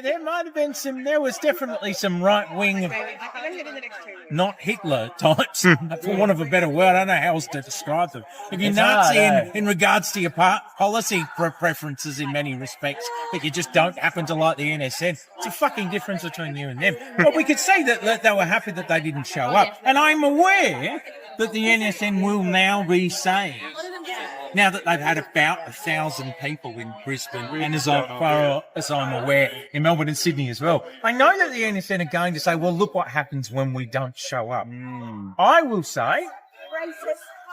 Yeah, there might have been there was definitely some right-wing, not Hitler types, for want of a better word. I don't know how else to describe them. If you're Nazi in regards to your policy preferences in many respects, but you just don't happen to like the NSN, it's a fucking difference between you and them. But we could say that they were happy that they didn't show up. And I'm aware that the NSN will now be saved. Now that they've had about 1,000 people in Brisbane, and as far as I'm aware, in Melbourne and Sydney as well, I know that the NSN are going to say, well, look what happens when we don't show up. I will say,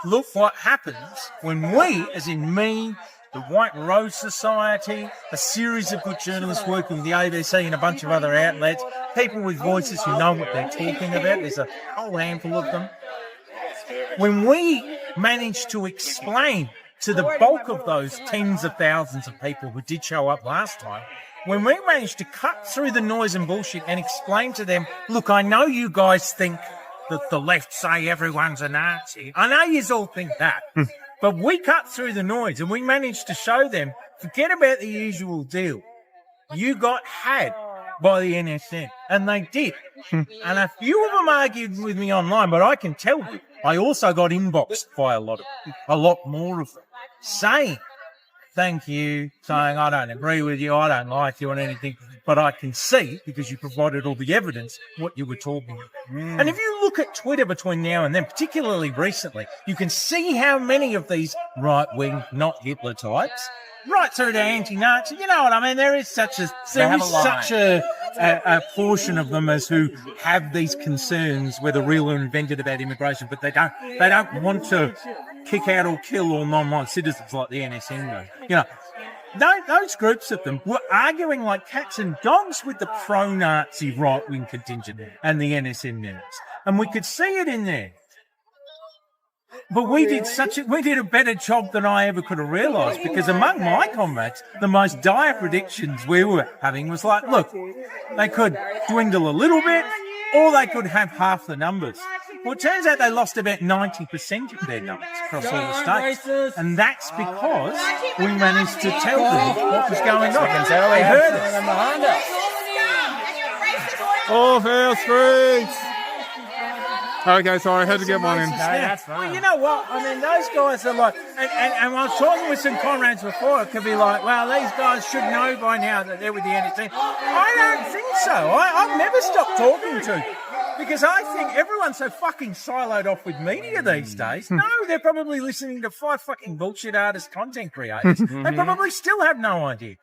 look what happens when we, as in me, the White Rose Society, a series of good journalists working with the ABC and a bunch of other outlets, people with voices who know what they're talking about, there's a whole handful of them. When we manage to explain to the bulk of those tens of thousands of people who did show up last time, when we managed to cut through the noise and bullshit and explain to them, look, I know you guys think that the left say everyone's a Nazi. I know you all think that. But we cut through the noise and we managed to show them, forget about the usual deal. You got had by the NSN. And they did. And a few of them argued with me online, but I can tell you, I also got inboxed by a lot more of them, saying, thank you, saying, I don't agree with you, I don't like you and anything, but I can see, because you provided all the evidence, what you were talking about. And if you look at Twitter between now and then, particularly recently, you can see how many of these right-wing, not Hitler types, right through to anti-Nazi, you know what I mean? There is such a portion of them as who have these concerns, whether real or invented, about immigration, but they don't want to kick out or kill all non-white citizens like the NSN do. You know, those groups of them were arguing like cats and dogs with the pro-Nazi right-wing contingent and the NSN members, and we could see it in there. But we did a better job than I ever could have realised, because among my comrades, the most dire predictions we were having was like, look, they could dwindle a little bit, or they could have half the numbers. Well, it turns out they lost about 90% of their numbers across all the states. And that's because we managed to tell them what was going on. They heard us. All fair streets! Okay, sorry, I had to get one in. No, that's fine. Well, you know what? I mean, those guys are like, and I was talking with some comrades before, it could be like, well, these guys should know by now that they're with the NSN. I don't think so. I've never stopped talking to them, because I think everyone's so fucking siloed off with media these days. No, they're probably listening to 5 fucking bullshit artist content creators. They probably still have no idea.